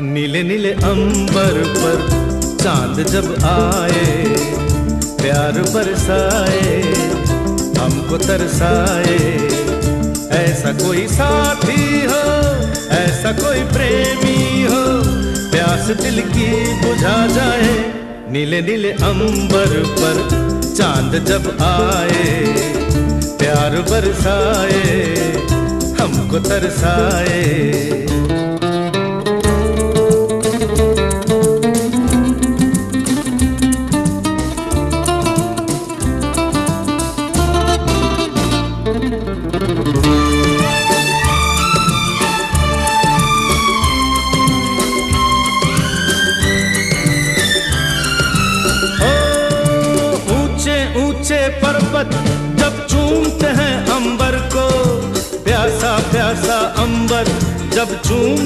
नीले नीले अंबर पर चांद जब आए, प्यार बरसाए, हमको तरसाए। ऐसा कोई साथी हो, ऐसा कोई प्रेमी हो, प्यास दिल की बुझा जाए। नीले नीले अंबर पर चांद जब आए, प्यार बरसाए, हमको तरसाए। ऊंचे पर्वत जब चूमते हैं अंबर को, प्यासा प्यासा अंबर जब चूम